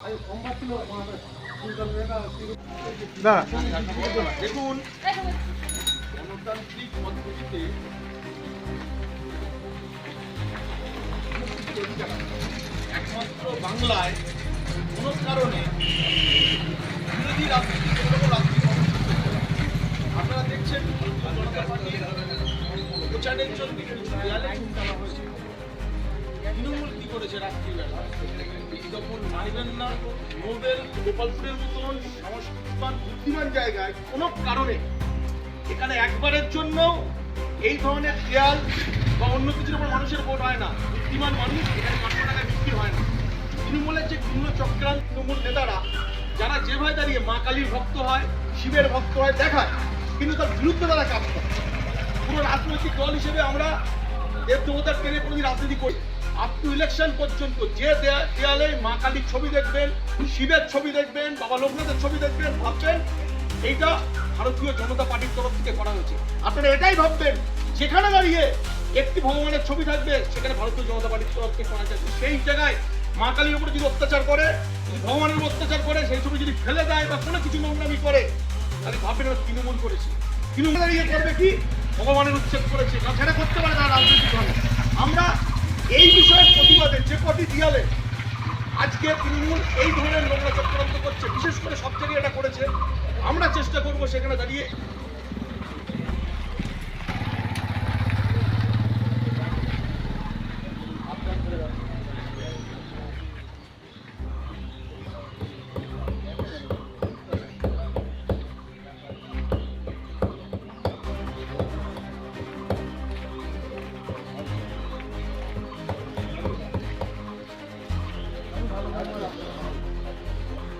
না দেখুন, গণতান্ত্রিক পদ্ধতিতে একমাত্র বাংলায় কোনো কারণে বিরোধী রাজনীতি আপনারা দেখছেন জনতা পার্টির প্রচারের জন্য দেয়ালে চুনকানো হয়েছে। তৃণমূল কি করেছে রাত্রিবেলা বিজ্ঞাপন মানবেন না, নোবেল গোপালপুরের মতন সংস্কৃতিবান বুদ্ধিমান জায়গায় কোনো কারণে এখানে একবারের জন্য এই ধরনের দেয়াল বা অন্য কিছুর উপর মানুষের ভোট হয় না। বুদ্ধিমান মানুষ এখানে 500 টাকায় বিক্রি হয় না। তৃণমূলের যে বিভিন্ন চক্রান্ত তৃণমূল নেতারা যারা যেভাবে দাঁড়িয়ে মা কালীর ভক্ত হয়, শিবের ভক্ত হয় দেখায়, কিন্তু তার বিরুদ্ধে তারা কাজ করে। পুরো রাজনৈতিক দল হিসেবে আমরা দেব দেবতার টেনে কোনোদিন রাজনীতি করি। আপ টু ইলেকশন পর্যন্ত যে দেয়ালে মা কালীর ছবি দেখবেন, শিবের ছবি দেখবেন, বাবা লোকনাথের ছবি দেখবেন, ভাববেন এইটা ভারতীয় জনতা পার্টির তরফ থেকে করা হয়েছে। আপনারা এটাই ভাববেন যেখানে দাঁড়িয়ে একটি ভগবানের ছবি থাকবে সেখানে ভারতীয় জনতা পার্টির তরফ থেকে করা যাচ্ছে। সেই জায়গায় মা কালীর উপরে যদি অত্যাচার করে, যদি ভগবানের উপর অত্যাচার করে, সেই ছবি যদি ফেলে দেয় বা কোনো কিছু নোংরামি করে, তাহলে ভাববেন ওরা তৃণমূল করেছে। তৃণমূল দাঁড়িয়ে করবে কি ভগবানের উচ্ছেদ করেছে, কারণ সেটা করতে পারে তারা রাজনৈতিক দল। আমরা এই বিষয়ের প্রতিবাদে যে কটি দিয়ালে আজকে তৃণমূল এই ধরনের নোংরা চক্রান্ত করছে, বিশেষ করে সব জায়গায় এটা করেছে, আমরা চেষ্টা করবো সেখানে দাঁড়িয়ে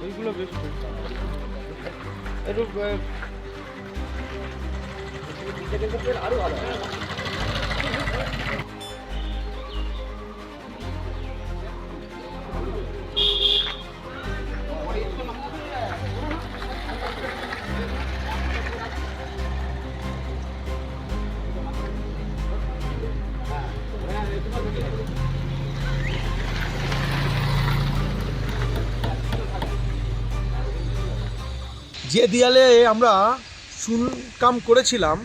এইগুলো বেশ একটু আরো ভালো। যে দেয়ালে আমরা চুনকাম করেছিলাম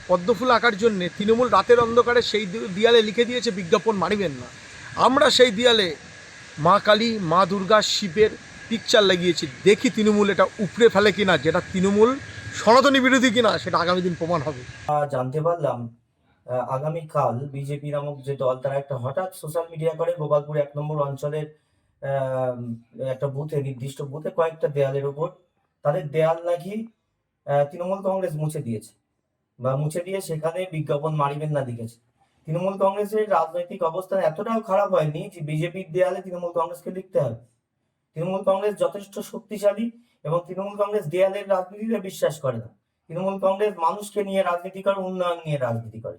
পদ্মফুল আঁকার জন্যে, তৃণমূল রাতের অন্ধকারে সেই দেয়ালে লিখে দিয়েছে বিজ্ঞাপন মানিবেন না। আমরা সেই দেয়ালে মা কালী, মা দুর্গা, শিবের পিকচার লাগিয়েছি। দেখি তৃণমূল এটা উপড়ে ফেলে কিনা, যেটা তৃণমূল সনাতনী বিরোধী কিনা সেটা আগামী দিন প্রমাণ হবে। জানতে পারলাম আগামীকাল বিজেপি নামক যে দল তারা একটা হঠাৎ সোশ্যাল মিডিয়া করে গোপালপুর 1 নম্বর অঞ্চলের একটা বুথে, নির্দিষ্ট বুথে কয়েকটা দেয়ালের উপর তাদের দেয়াল নাকি তৃণমূল কংগ্রেস মুছে দিয়েছে বা মুছে দিয়ে সেখানে বিজ্ঞাপন মারিবেন না লিখেছে। তৃণমূল কংগ্রেসের রাজনৈতিক অবস্থান এতটাও খারাপ হয়নি যে বিজেপির দেয়ালে তৃণমূল কংগ্রেসকে লিখতে হবে। তৃণমূল কংগ্রেস যথেষ্ট শক্তিশালী এবং তৃণমূল কংগ্রেস দেয়ালের রাজনীতিতে বিশ্বাস করে না। তৃণমূল কংগ্রেস মানুষকে নিয়ে রাজনীতি করে, উন্নয়ন নিয়ে রাজনীতি করে।